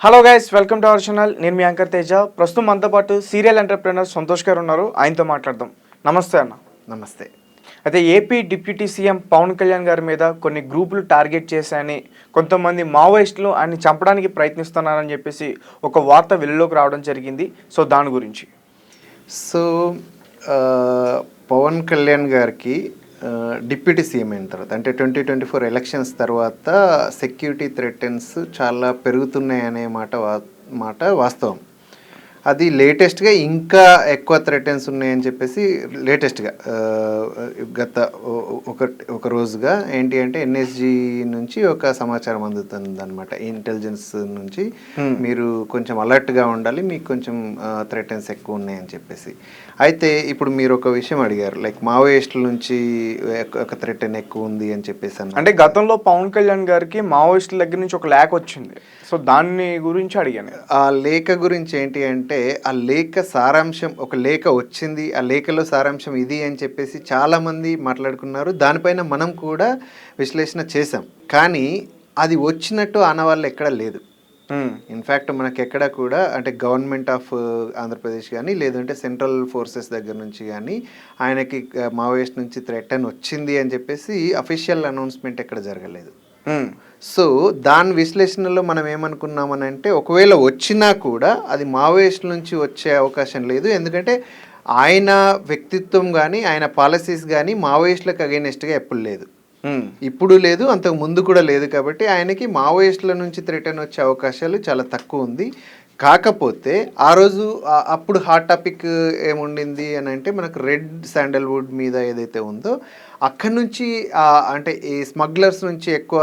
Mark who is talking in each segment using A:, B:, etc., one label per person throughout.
A: Hello guys, welcome to our channel. నేను మీ anchor Teja. ప్రస్తుతం మనతో పాటు సీరియల్ ఎంటర్ప్రెనర్ సంతోష్ గారు ఉన్నారు. ఆయనతో మాట్లాడదాం. నమస్తే అన్న.
B: నమస్తే.
A: అయితే AP deputy CM Pawan Kalyan గారి మీద కొన్ని గ్రూపులు టార్గెట్ చేశాయని, కొంతమంది మావోయిస్టులు ఆయన్ని చంపడానికి ప్రయత్నిస్తున్నారని చెప్పేసి ఒక వార్త వెలుగులోకి రావడం జరిగింది. సో దాని గురించి
B: సో పవన్ కళ్యాణ్ గారికి డిప్యూటీ సీఎం అయిన తర్వాత అంటే 2024 ఎలక్షన్స్ తర్వాత సెక్యూరిటీ థ్రెటన్స్ చాలా పెరుగుతున్నాయనే మాట వాస్తవం. అది లేటెస్ట్గా ఇంకా ఎక్కువ థ్రెటన్స్ ఉన్నాయని చెప్పేసి లేటెస్ట్గా గత ఒక రోజుగా ఏంటి అంటే ఎన్ఎస్జి నుంచి ఒక సమాచారం అందుతుంది అనమాట. ఇంటెలిజెన్స్ నుంచి మీరు కొంచెం అలర్ట్గా ఉండాలి, మీకు కొంచెం థ్రెటన్స్ ఎక్కువ ఉన్నాయని చెప్పేసి. అయితే ఇప్పుడు మీరు ఒక విషయం అడిగారు, లైక్ మావోయిస్టుల నుంచి ఒక థ్రెటన్ ఎక్కువ ఉంది అని చెప్పేసి
A: అంటే గతంలో పవన్ కళ్యాణ్ గారికి మావోయిస్టుల దగ్గర నుంచి ఒక లేఖ వచ్చింది. సో దాన్ని గురించి అడిగాను.
B: ఆ లేఖ గురించి ఏంటి అంటే, ఆ లేఖ సారాంశం, ఒక లేఖ వచ్చింది, ఆ లేఖలో సారాంశం ఇది అని చెప్పేసి చాలామంది మాట్లాడుకున్నారు. దానిపైన మనం కూడా విశ్లేషణ చేసాం. కానీ అది వచ్చినట్టు ఆనవాళ్ళు ఎక్కడ లేదు. ఇన్ఫ్యాక్ట్ మనకి ఎక్కడ కూడా అంటే గవర్నమెంట్ ఆఫ్ ఆంధ్రప్రదేశ్ కానీ లేదంటే సెంట్రల్ ఫోర్సెస్ దగ్గర నుంచి కానీ ఆయనకి మావోయిస్ట్ నుంచి థ్రెటన్ వచ్చింది అని చెప్పేసి అఫీషియల్ అనౌన్స్మెంట్ ఎక్కడ జరగలేదు. సో దాని విశ్లేషణలో మనం ఏమనుకున్నామని అంటే, ఒకవేళ వచ్చినా కూడా అది మావోయిస్టుల నుంచి వచ్చే అవకాశం లేదు. ఎందుకంటే ఆయన వ్యక్తిత్వం కానీ ఆయన పాలసీస్ కానీ మావోయిస్టులకు అగైనెస్ట్గా ఎప్పుడు లేదు, ఇప్పుడు లేదు, అంతకు ముందు కూడా లేదు. కాబట్టి ఆయనకి మావోయిస్టుల నుంచి థ్రెటన్ వచ్చే అవకాశాలు చాలా తక్కువ ఉంది. కాకపోతే ఆ రోజు అప్పుడు హాట్ టాపిక్ ఏముండింది అని అంటే, మనకు రెడ్ శాండల్వుడ్ మీద ఏదైతే ఉందో అక్కడి నుంచి అంటే ఈ స్మగ్లర్స్ నుంచి ఎక్కువ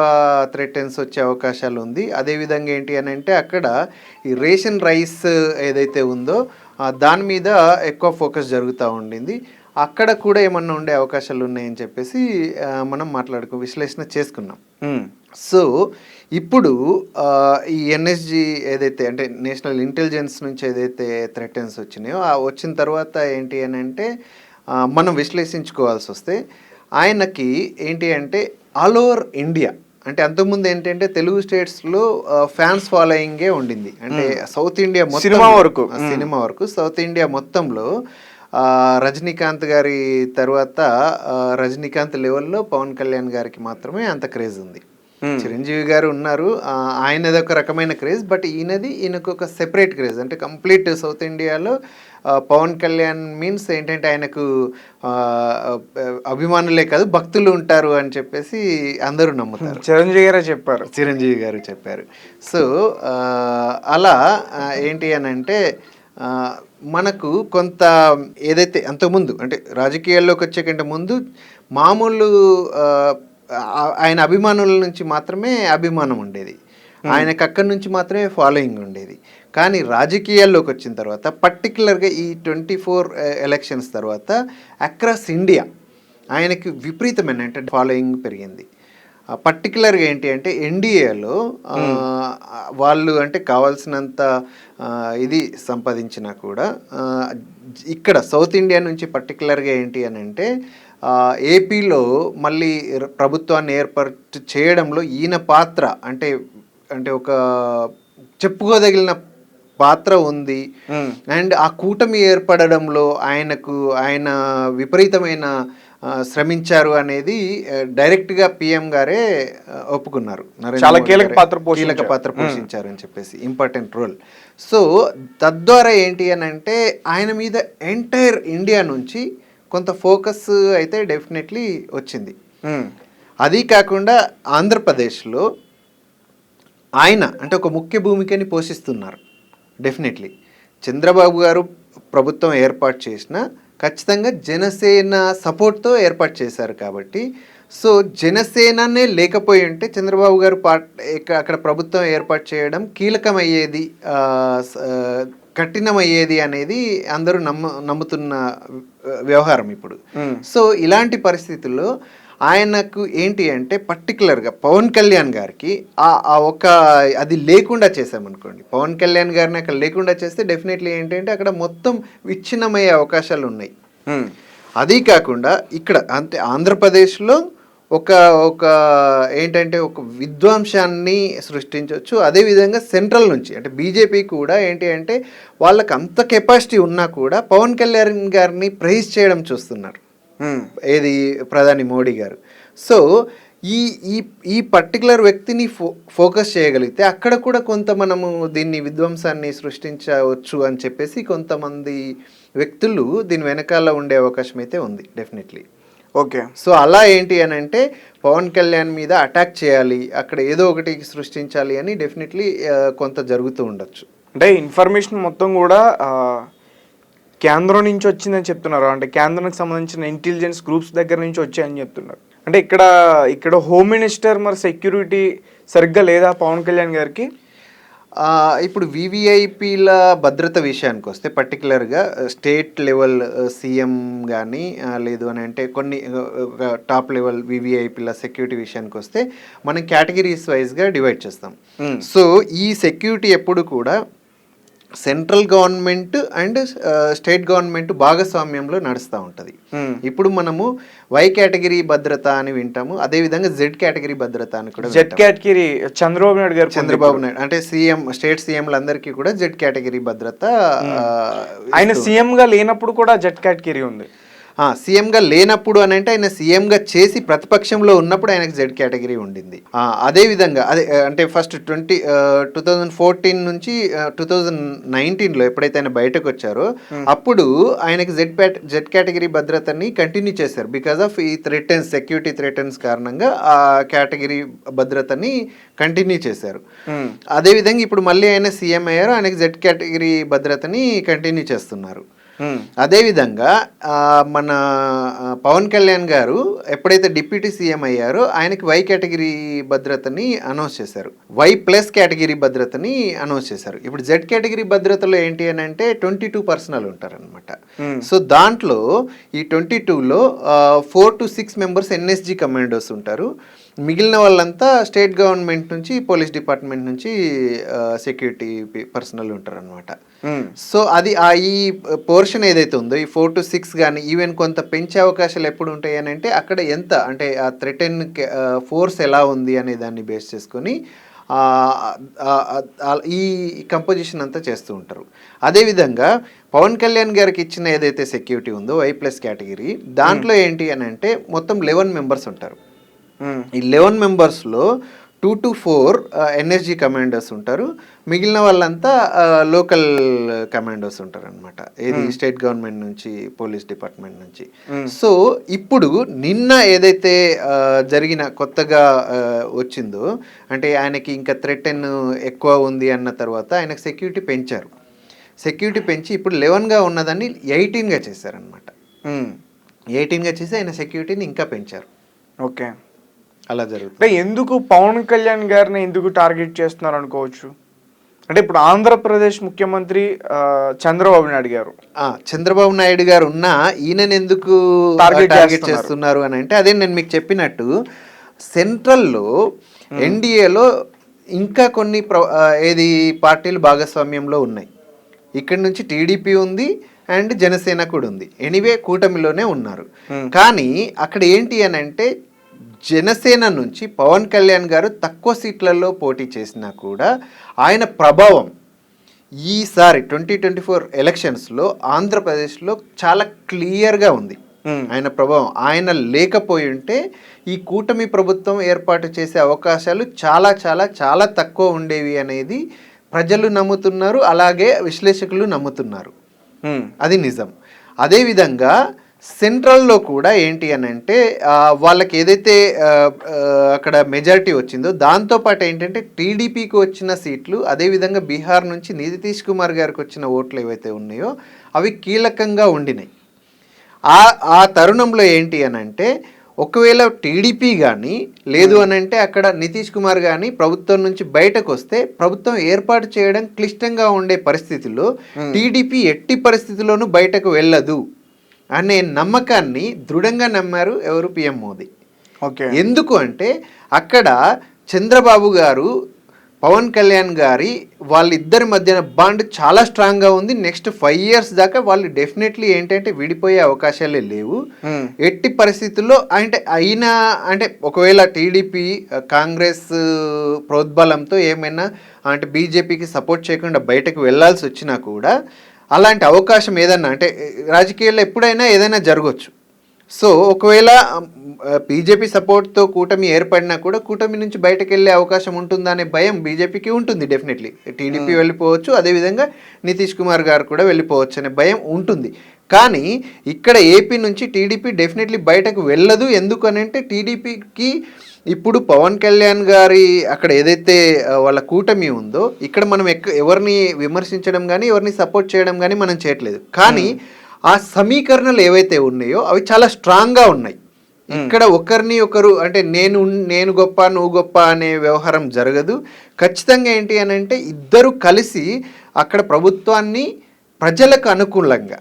B: థ్రెటన్స్ వచ్చే అవకాశాలు ఉంది. అదేవిధంగా ఏంటి అని అంటే, అక్కడ ఈ రేషన్ రైస్ ఏదైతే ఉందో దాని మీద ఎక్కువ ఫోకస్ జరుగుతూ ఉండింది. అక్కడ కూడా ఏమన్నా ఉండే అవకాశాలు ఉన్నాయని చెప్పేసి మనం విశ్లేషణ చేసుకున్నాం. సో ఇప్పుడు ఈ ఎన్ఎస్జి ఏదైతే అంటే నేషనల్ ఇంటెలిజెన్స్ నుంచి ఏదైతే థ్రెటన్స్ వచ్చినాయో వచ్చిన తర్వాత ఏంటి అని అంటే, మనం విశ్లేషించుకోవాల్సి వస్తే ఆయనకి ఏంటి అంటే ఆల్ ఓవర్ ఇండియా, అంటే అంతకుముందు ఏంటంటే తెలుగు స్టేట్స్లో ఫ్యాన్స్ ఫాలోయింగే ఉండింది. అంటే సౌత్ ఇండియా మొత్తం సినిమా వరకు సౌత్ ఇండియా మొత్తంలో రజనీకాంత్ గారి తర్వాత రజనీకాంత్ లెవెల్లో పవన్ కళ్యాణ్ గారికి మాత్రమే అంత క్రేజ్ ఉంది. చిరంజీవి గారు ఉన్నారు, ఆయనది ఒక రకమైన క్రేజ్, బట్ ఈయనకు ఒక సెపరేట్ క్రేజ్. అంటే కంప్లీట్ సౌత్ ఇండియాలో పవన్ కళ్యాణ్ మీన్స్ ఏంటంటే ఆయనకు అభిమానులే కాదు భక్తులు ఉంటారు అని చెప్పేసి అందరూ నమ్ముతారు. చిరంజీవి గారు చెప్పారు. సో అలా ఏంటి అని అంటే, మనకు కొంత ఏదైతే అంతకుముందు అంటే రాజకీయాల్లోకి వచ్చే కంటే ముందు మామూలు ఆయన అభిమానుల నుంచి మాత్రమే అభిమానం ఉండేది, ఆయనకు అక్కడి నుంచి మాత్రమే ఫాలోయింగ్ ఉండేది. కానీ రాజకీయాల్లోకి వచ్చిన తర్వాత పర్టికులర్గా ఈ 24 ఎలక్షన్స్ తర్వాత అక్రాస్ ఇండియా ఆయనకి విపరీతమైన అంటే ఫాలోయింగ్ పెరిగింది. పర్టికులర్గా ఏంటి అంటే ఎన్డీఏలో వాళ్ళు అంటే కావాల్సినంత ఇది సంపాదించినా కూడా ఇక్కడ సౌత్ ఇండియా నుంచి పర్టికులర్గా ఏంటి అని అంటే ఏపీలో మళ్ళీ ప్రభుత్వాన్ని ఏర్పాటు చేయడంలో ఈయన పాత్ర అంటే ఒక చెప్పుకోదగిన పాత్ర ఉంది. అండ్ ఆ కూటమి ఏర్పడడంలో ఆయన విపరీతమైన శ్రమించారు అనేది డైరెక్ట్గా పిఎం గారే ఒప్పుకున్నారు.
A: చాలా కీలక
B: పాత్ర పోషించారు అని చెప్పేసి, ఇంపార్టెంట్ రోల్. సో తద్వారా ఏంటి అని అంటే ఆయన మీద ఎంటైర్ ఇండియా నుంచి కొంత ఫోకస్ అయితే డెఫినెట్లీ వచ్చింది. అది కాకుండా ఆంధ్రప్రదేశ్లో ఆయన అంటే ఒక ముఖ్య భూమికని పోషిస్తున్నారు. డెఫినెట్లీ చంద్రబాబు గారు ప్రభుత్వం ఏర్పాటు చేసిన ఖచ్చితంగా జనసేన సపోర్ట్తో ఏర్పాటు చేశారు. కాబట్టి సో జనసేననే లేకపోయి ఉంటే చంద్రబాబు గారు అక్కడ ప్రభుత్వం ఏర్పాటు చేయడం కీలకమయ్యేది, కఠినమయ్యేది అనేది అందరూ నమ్ముతున్న వ్యవహారం ఇప్పుడు. సో ఇలాంటి పరిస్థితుల్లో ఆయనకు ఏంటి అంటే పర్టికులర్గా పవన్ కళ్యాణ్ గారికి ఒక అది లేకుండా చేసామనుకోండి, పవన్ కళ్యాణ్ గారిని అక్కడ లేకుండా చేస్తే డెఫినెట్లీ ఏంటంటే అక్కడ మొత్తం విచ్ఛిన్నమయ్యే అవకాశాలు ఉన్నాయి. అది కాకుండా ఇక్కడ అంటే ఆంధ్రప్రదేశ్లో ఒక ఒక ఏంటంటే ఒక విధ్వంసాన్ని సృష్టించవచ్చు. అదేవిధంగా సెంట్రల్ నుంచి అంటే బీజేపీ కూడా ఏంటి అంటే వాళ్ళకి అంత కెపాసిటీ ఉన్నా కూడా పవన్ కళ్యాణ్ గారిని ప్రైజ్ చేయడం చూస్తున్నారు. ఏది ప్రధాని మోడీ గారు. సో ఈ ఈ ఈ పర్టికులర్ వ్యక్తిని ఫోకస్ చేయగలిగితే అక్కడ కూడా కొంత మనము దీన్ని విధ్వంసాన్ని సృష్టించవచ్చు అని చెప్పేసి కొంతమంది వ్యక్తులు దీని వెనకాల ఉండే అవకాశం అయితే ఉంది డెఫినెట్లీ.
A: ఓకే.
B: సో అలా ఏంటి అని అంటే పవన్ కళ్యాణ్ మీద అటాక్ చేయాలి, అక్కడ ఏదో ఒకటి సృష్టించాలి అని డెఫినెట్లీ కొంత జరుగుతూ ఉండొచ్చు.
A: అంటే ఇన్ఫర్మేషన్ మొత్తం కూడా కేంద్రం నుంచి వచ్చిందని చెప్తున్నారు. అంటే కేంద్రానికి సంబంధించిన ఇంటెలిజెన్స్ గ్రూప్స్ దగ్గర నుంచి వచ్చాయని చెప్తున్నారు. అంటే ఇక్కడ హోమ్ మినిస్టర్ మరి సెక్యూరిటీ సరిగ్గా లేదా పవన్ కళ్యాణ్ గారికి?
B: ఇప్పుడు వివిఐపీల భద్రత విషయానికి వస్తే పర్టికులర్గా స్టేట్ లెవెల్ సీఎం కానీ లేదు అని అంటే కొన్ని టాప్ లెవెల్ వివిఐపీల సెక్యూరిటీ విషయానికి వస్తే మనం కేటగిరీస్ వైజ్గా డివైడ్ చేస్తాం. సో ఈ సెక్యూరిటీ ఎప్పుడు కూడా central government and state government భాగస్వామ్యంలో నడుస్తూ ఉంటుంది. ఇప్పుడు మనము వై కేటగిరీ భద్రత అని వింటాము, అదేవిధంగా జెడ్ కేటగిరీ భద్రత అని కూడా.
A: జెడ్ కేటగిరీ చంద్రబాబు నాయుడు
B: అంటే సీఎం స్టేట్ సీఎంలందరికీ కూడా జెడ్ కేటగిరీ భద్రత.
A: ఆయన సీఎంగా లేనప్పుడు కూడా జెడ్ కేటగిరీ ఉంది.
B: సీఎంగా లేనప్పుడు అని అంటే ఆయన సీఎంగా చేసి ప్రతిపక్షంలో ఉన్నప్పుడు ఆయనకు జెడ్ కేటగిరీ ఉండింది. అదేవిధంగా అంటే ఫస్ట్ 2014 నుంచి 2019లో ఎప్పుడైతే ఆయన బయటకు వచ్చారో అప్పుడు ఆయనకి జెడ్ కేటగిరీ భద్రతని కంటిన్యూ చేశారు. బికాస్ ఆఫ్ ఈ సెక్యూరిటీ థ్రెటన్స్ కారణంగా ఆ కేటగిరీ భద్రతని కంటిన్యూ చేశారు. అదేవిధంగా ఇప్పుడు మళ్ళీ ఆయన సీఎం అయ్యారు, ఆయనకి జెడ్ కేటగిరీ భద్రతని కంటిన్యూ చేస్తున్నారు. అదేవిధంగా మన పవన్ కళ్యాణ్ గారు ఎప్పుడైతే డిప్యూటీ సీఎం అయ్యారో ఆయనకి వై కేటగిరీ భద్రతని అనౌన్స్ చేశారు, వై ప్లస్ కేటగిరీ భద్రతని అనౌన్స్ చేశారు. ఇప్పుడు జెడ్ కేటగిరీ భద్రతలో ఏంటి అని అంటే 22 పర్సనల్ ఉంటారనమాట. సో దాంట్లో ఈ 22లో 4 to 6 మెంబర్స్ ఎన్ఎస్జీ కమాండోస్ ఉంటారు. మిగిలిన వాళ్ళంతా స్టేట్ గవర్నమెంట్ నుంచి పోలీస్ డిపార్ట్మెంట్ నుంచి సెక్యూరిటీ పర్సనల్ ఉంటారు అనమాట. సో అది ఈ పోర్షన్ ఏదైతే ఉందో ఈ 4 to 6 కానీ ఈవెన్ కొంత పెంచే అవకాశాలు ఎప్పుడు ఉంటాయి అని అంటే అక్కడ ఎంత అంటే ఆ థ్రెటన్ ఫోర్స్ ఎలా ఉంది అనే దాన్ని బేస్ చేసుకొని ఈ కంపోజిషన్ అంతా చేస్తూ ఉంటారు. అదేవిధంగా పవన్ కళ్యాణ్ గారికి ఇచ్చిన ఏదైతే సెక్యూరిటీ ఉందో వై ప్లస్ కేటగిరీ దాంట్లో ఏంటి అని అంటే మొత్తం 11 మెంబర్స్ ఉంటారు. ఈ 11 మెంబర్స్లో 2 to 4 ఎన్ఎస్జీ కమాండర్స్ ఉంటారు, మిగిలిన వాళ్ళంతా లోకల్ కమాండోస్ ఉంటారు అనమాట. ఏది స్టేట్ గవర్నమెంట్ నుంచి పోలీస్ డిపార్ట్మెంట్ నుంచి. సో ఇప్పుడు నిన్న ఏదైతే జరిగిన కొత్తగా వచ్చిందో అంటే ఆయనకి ఇంకా థ్రెటన్ ఎక్కువ ఉంది అన్న తర్వాత ఆయనకు సెక్యూరిటీ పెంచారు. సెక్యూరిటీ పెంచి ఇప్పుడు 11గా ఉన్నదాన్ని 18గా చేశారనమాట. 18గా చేసి ఆయన సెక్యూరిటీని ఇంకా పెంచారు.
A: ఓకే,
B: అలా జరుగుతుంది.
A: ఎందుకు పవన్ కళ్యాణ్ గారిని ఎందుకు టార్గెట్ చేస్తున్నారు అనుకోవచ్చు? అంటే ఇప్పుడు ఆంధ్రప్రదేశ్ ముఖ్యమంత్రి చంద్రబాబు నాయుడు గారు ఉన్న ఈయనని ఎందుకు టార్గెట్ చేస్తున్నారు అని అంటే అదే నేను మీకు చెప్పినట్టు సెంట్రల్లో ఎన్డీఏలో ఇంకా కొన్ని ఏది పార్టీలు భాగస్వామ్యంలో ఉన్నాయి. ఇక్కడ నుంచి టీడీపీ ఉంది అండ్ జనసేన కూడా ఉంది. ఎనీవే కూటమిలోనే ఉన్నారు. కానీ అక్కడ ఏంటి అని అంటే జనసేన నుంచి పవన్ కళ్యాణ్ గారు తక్కువ సీట్లలో పోటీ చేసినా కూడా ఆయన ప్రభావం ఈసారి 2024 ఎలక్షన్స్లో ఆంధ్రప్రదేశ్లో చాలా క్లియర్గా ఉంది. ఆయన ప్రభావం ఆయన లేకపోయి ఉంటే ఈ కూటమి ప్రభుత్వం ఏర్పాటు చేసే అవకాశాలు చాలా చాలా చాలా తక్కువ ఉండేవి అనేది ప్రజలు నమ్ముతున్నారు, అలాగే విశ్లేషకులు నమ్ముతున్నారు. అది నిజం. అదేవిధంగా సెంట్రల్లో కూడా ఏంటి అని అంటే వాళ్ళకి ఏదైతే అక్కడ మెజారిటీ వచ్చిందో దాంతోపాటు ఏంటంటే టీడీపీకి వచ్చిన సీట్లు, అదేవిధంగా బీహార్ నుంచి నితీష్ కుమార్ గారికి వచ్చిన ఓట్లు ఏవైతే ఉన్నాయో అవి కీలకంగా ఉండినాయి. ఆ తరుణంలో ఏంటి అని అంటే ఒకవేళ టీడీపీ కానీ లేదు అని అంటే అక్కడ నితీష్ కుమార్ కానీ ప్రభుత్వం నుంచి బయటకు వస్తే ప్రభుత్వం ఏర్పాటు చేయడం క్లిష్టంగా ఉండే పరిస్థితుల్లో టీడీపీ ఎట్టి పరిస్థితుల్లోనూ బయటకు వెళ్ళదు అనే నమ్మకాన్ని దృఢంగా నమ్మారు ఎవరు? పిఎం మోదీ. ఓకే.
B: ఎందుకు అంటే అక్కడ చంద్రబాబు గారు పవన్ కళ్యాణ్ గారి వాళ్ళిద్దరి మధ్యన బాండ్ చాలా స్ట్రాంగ్గా ఉంది. నెక్స్ట్ 5 years దాకా వాళ్ళు డెఫినెట్లీ ఏంటంటే విడిపోయే అవకాశాలే లేవు. ఎట్టి పరిస్థితుల్లో అంటే ఒకవేళ టీడీపీ కాంగ్రెస్ ప్రోద్బలంతో ఏమైనా అంటే బీజేపీకి సపోర్ట్ చేయకుండా బయటకు వెళ్ళాల్సి వచ్చినా కూడా అలాంటి అవకాశం ఏదన్నా అంటే రాజకీయాల్లో ఎప్పుడైనా ఏదైనా జరగవచ్చు. సో ఒకవేళ బీజేపీ సపోర్ట్తో కూటమి ఏర్పడినా కూడా కూటమి నుంచి బయటకు వెళ్ళే అవకాశం ఉంటుందా అనే భయం బీజేపీకి ఉంటుంది. డెఫినెట్లీ టీడీపీ వెళ్ళిపోవచ్చు, అదేవిధంగా నితీష్ కుమార్ గారు కూడా వెళ్ళిపోవచ్చు అనే భయం ఉంటుంది. కానీ ఇక్కడ ఏపీ నుంచి టీడీపీ డెఫినెట్లీ బయటకు వెళ్ళదు. ఎందుకనంటే టీడీపీకి ఇప్పుడు పవన్ కళ్యాణ్ గారి అక్కడ ఏదైతే వాళ్ళ కూటమి ఉందో ఇక్కడ మనం ఎవరిని విమర్శించడం కానీ ఎవరిని సపోర్ట్ చేయడం కానీ మనం చేయట్లేదు. కానీ ఆ సమీకరణలు ఏవైతే ఉన్నాయో అవి చాలా స్ట్రాంగ్గా ఉన్నాయి. ఇక్కడ ఒకరిని ఒకరు అంటే నేను గొప్ప నువ్వు గొప్ప అనే వ్యవహారం జరగదు. ఖచ్చితంగా ఏంటి అని అంటే ఇద్దరు కలిసి అక్కడ ప్రభుత్వాన్ని ప్రజలకు అనుకూలంగా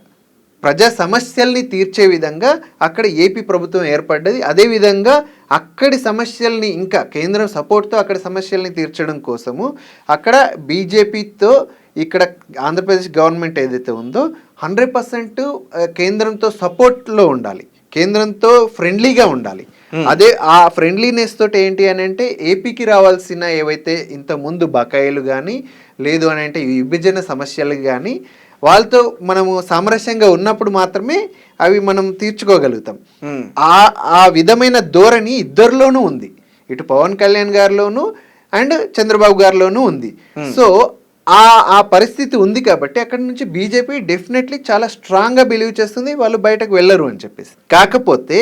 B: ప్రజా సమస్యల్ని తీర్చే విధంగా అక్కడ ఏపీ ప్రభుత్వం ఏర్పడ్డది. అదేవిధంగా అక్కడి సమస్యల్ని ఇంకా కేంద్రం సపోర్ట్తో అక్కడ సమస్యల్ని తీర్చడం కోసము అక్కడ బీజేపీతో ఇక్కడ ఆంధ్రప్రదేశ్ గవర్నమెంట్ ఏదైతే ఉందో 100% కేంద్రంతో సపోర్ట్లో ఉండాలి, కేంద్రంతో ఫ్రెండ్లీగా ఉండాలి. అదే ఆ ఫ్రెండ్లీనెస్ తోటి ఏంటి అని అంటే ఏపీకి రావాల్సిన ఏవైతే ఇంత ముందు బకాయిలు కానీ లేదు అని అంటే విభజన సమస్యలు కానీ వాళ్ళతో మనము సామరస్యంగా ఉన్నప్పుడు మాత్రమే అవి మనం తీర్చుకోగలుగుతాం. ఆ విధమైన ధోరణి ఇద్దరిలోనూ ఉంది, ఇటు పవన్ కళ్యాణ్ గారిలోనూ అండ్ చంద్రబాబు గారిలోనూ ఉంది. సో ఆ పరిస్థితి ఉంది కాబట్టి అక్కడి నుంచి బీజేపీ డెఫినెట్లీ చాలా స్ట్రాంగ్గా బిలీవ్ చేస్తుంది వాళ్ళు బయటకు వెళ్ళరు అని చెప్పేసి. కాకపోతే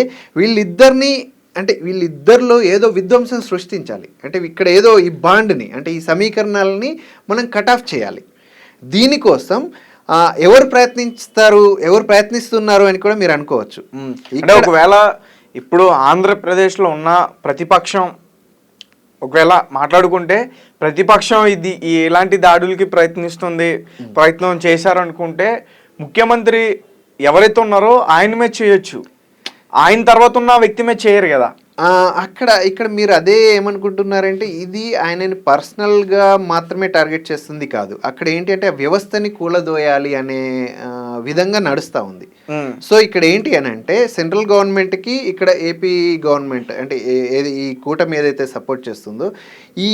B: వీళ్ళిద్దరిలో ఏదో విధ్వంసం సృష్టించాలి. అంటే ఇక్కడ ఏదో ఈ బాండ్ని అంటే ఈ సమీకరణాలని మనం కట్ ఆఫ్ చేయాలి. దీనికోసం ఎవరు ప్రయత్నిస్తున్నారు అని కూడా మీరు అనుకోవచ్చు.
A: అంటే ఒకవేళ ఇప్పుడు ఆంధ్రప్రదేశ్లో ఉన్న ప్రతిపక్షం ఒకవేళ మాట్లాడుకుంటే ప్రతిపక్షం ఎలాంటి దాడులకి ప్రయత్నం చేశారు అనుకుంటే ముఖ్యమంత్రి ఎవరైతే ఉన్నారో ఆయన మీద చేయొచ్చు, ఆయన తర్వాత ఉన్న వ్యక్తి మీద చేయరు కదా.
B: ఇక్కడ మీరు అదే ఏమనుకుంటున్నారంటే ఇది ఆయనని పర్సనల్గా మాత్రమే టార్గెట్ చేస్తుంది కాదు, అక్కడ ఏంటి అంటే వ్యవస్థని కూలదోయాలి అనే విధంగా నడుస్తూ ఉంది. సో ఇక్కడ ఏంటి అని అంటే సెంట్రల్ గవర్నమెంట్కి ఇక్కడ ఏపీ గవర్నమెంట్ అంటే ఈ కూటమి ఏదైతే సపోర్ట్ చేస్తుందో ఈ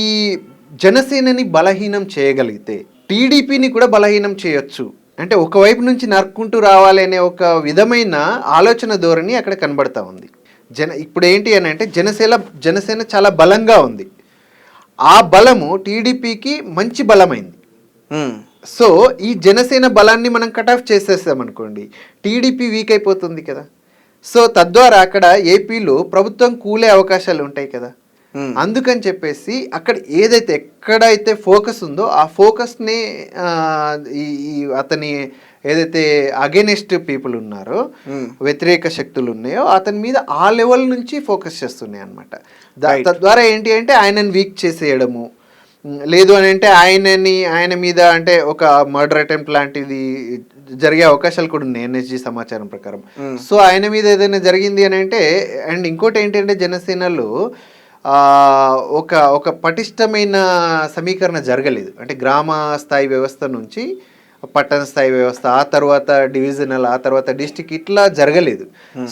B: జనసేనని బలహీనం చేయగలిగితే టీడీపీని కూడా బలహీనం చేయొచ్చు. అంటే ఒకవైపు నుంచి నరుక్కుంటూ రావాలి అనే ఒక విధమైన ఆలోచన ధోరణి అక్కడ కనబడతా ఉంది. ఇప్పుడు ఏంటి అని అంటే జనసేన చాలా బలంగా ఉంది, ఆ బలము టీడీపీకి మంచి బలమైంది. సో ఈ జనసేన బలాన్ని మనం కట్ ఆఫ్ చేసేసామనుకోండి టీడీపీ వీక్ అయిపోతుంది కదా. సో తద్వారా అక్కడ ఏపీలో ప్రభుత్వం కూలే అవకాశాలు ఉంటాయి కదా. అందుకని చెప్పేసి అక్కడ ఎక్కడైతే ఫోకస్ ఉందో ఆ ఫోకస్ని అతని ఏదైతే అగెనిస్ట్ పీపుల్ ఉన్నారో వ్యతిరేక శక్తులు ఉన్నాయో అతని మీద ఆ లెవెల్ నుంచి ఫోకస్ చేస్తున్నాయి అనమాట. తద్వారా ఏంటి అంటే ఆయనని వీక్ చేసేయడము, లేదు అని అంటే ఆయన మీద అంటే ఒక మర్డర్ అటెంప్ట్ లాంటిది జరిగే అవకాశాలు కూడా ఉన్నాయి ఎన్ఎస్జీ సమాచారం ప్రకారం. సో ఆయన మీద ఏదైనా జరిగింది అని అంటే అండ్ ఇంకోటి ఏంటంటే జనసేనలో ఒక పటిష్టమైన సమీకరణ జరగలేదు. అంటే గ్రామ స్థాయి వ్యవస్థ నుంచి పట్టణ స్థాయి వ్యవస్థ, ఆ తర్వాత డివిజనల్, ఆ తర్వాత డిస్టిక్, ఇట్లా జరగలేదు.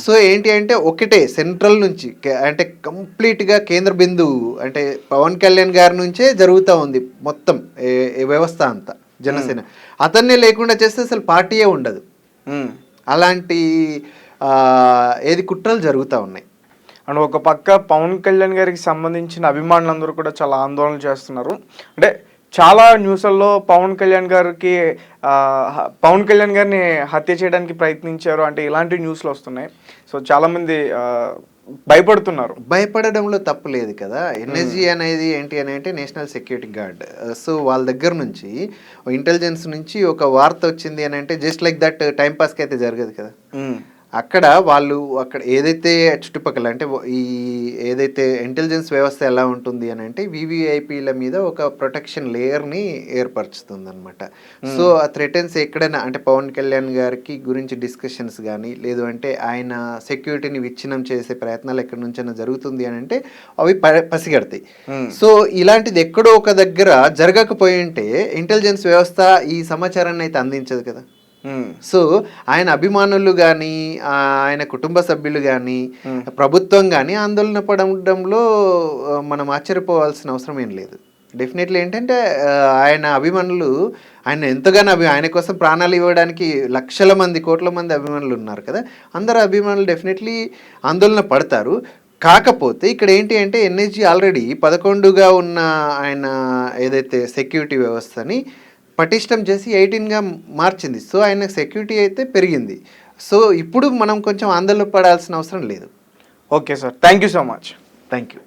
B: సో ఏంటి అంటే ఒకటే సెంట్రల్ నుంచి అంటే కంప్లీట్గా కేంద్ర బిందువు అంటే పవన్ కళ్యాణ్ గారి నుంచే జరుగుతూ ఉంది మొత్తం వ్యవస్థ అంతా. జనసేన అతన్నే లేకుండా చేస్తే అసలు పార్టీయే ఉండదు. అలాంటి కుట్రలు జరుగుతూ ఉన్నాయి.
A: అండ్ ఒక పక్క పవన్ కళ్యాణ్ గారికి సంబంధించిన అభిమానులందరూ కూడా చాలా ఆందోళన చేస్తున్నారు. అంటే చాలా న్యూస్లలో పవన్ కళ్యాణ్ గారిని హత్య చేయడానికి ప్రయత్నించారు అంటే ఇలాంటి న్యూస్లు వస్తున్నాయి. సో చాలామంది
B: భయపడడంలో తప్పు లేదు కదా. ఎన్ఎస్జీ అనేది ఏంటి అని అంటే నేషనల్ సెక్యూరిటీ గార్డ్. సో వాళ్ళ దగ్గర నుంచి ఇంటెలిజెన్స్ నుంచి ఒక వార్త వచ్చింది అని అంటే జస్ట్ లైక్ దట్ టైం పాస్కి అయితే జరగదు కదా. అక్కడ వాళ్ళు అక్కడ ఏదైతే చుట్టుపక్కల అంటే ఈ ఏదైతే ఇంటెలిజెన్స్ వ్యవస్థ ఎలా ఉంటుంది అని అంటే వివిఐపీల మీద ఒక ప్రొటెక్షన్ లేయర్ని ఏర్పరుచుతుంది అనమాట. సో ఆ థ్రెటన్స్ ఎక్కడైనా అంటే పవన్ కళ్యాణ్ గారికి గురించి డిస్కషన్స్ కానీ లేదు అంటే ఆయన సెక్యూరిటీని విచ్ఛిన్నం చేసే ప్రయత్నాలు ఎక్కడి నుంచైనా జరుగుతుంది అని అంటే అవి పసిగడతాయి. సో ఇలాంటిది ఎక్కడో ఒక దగ్గర జరగకపోయి ఉంటే ఇంటెలిజెన్స్ వ్యవస్థ ఈ సమాచారాన్ని అయితే అందించదు కదా. సో ఆయన అభిమానులు కానీ ఆయన కుటుంబ సభ్యులు కానీ ప్రభుత్వం కానీ ఆందోళన పడడంలో మనం ఆశ్చర్యపోవాల్సిన అవసరం ఏం లేదు. డెఫినెట్లీ ఏంటంటే ఆయన అభిమానులు ఆయన ఎంతగానో ఆయన కోసం ప్రాణాలు ఇవ్వడానికి లక్షల మంది కోట్ల మంది అభిమానులు ఉన్నారు కదా. అందరు అభిమానులు డెఫినెట్లీ ఆందోళన పడతారు. కాకపోతే ఇక్కడ ఏంటి అంటే ఎన్ఎస్జీ ఆల్రెడీ 11గా ఉన్న ఆయన ఏదైతే సెక్యూరిటీ వ్యవస్థని పటిష్టం చేసి 18గా మార్చింది. సో ఆయన సెక్యూరిటీ అయితే పెరిగింది. సో ఇప్పుడు మనం కొంచెం ఆందోళన పడాల్సిన అవసరం లేదు.
A: Okay sir, thank you so much.
B: Thank you.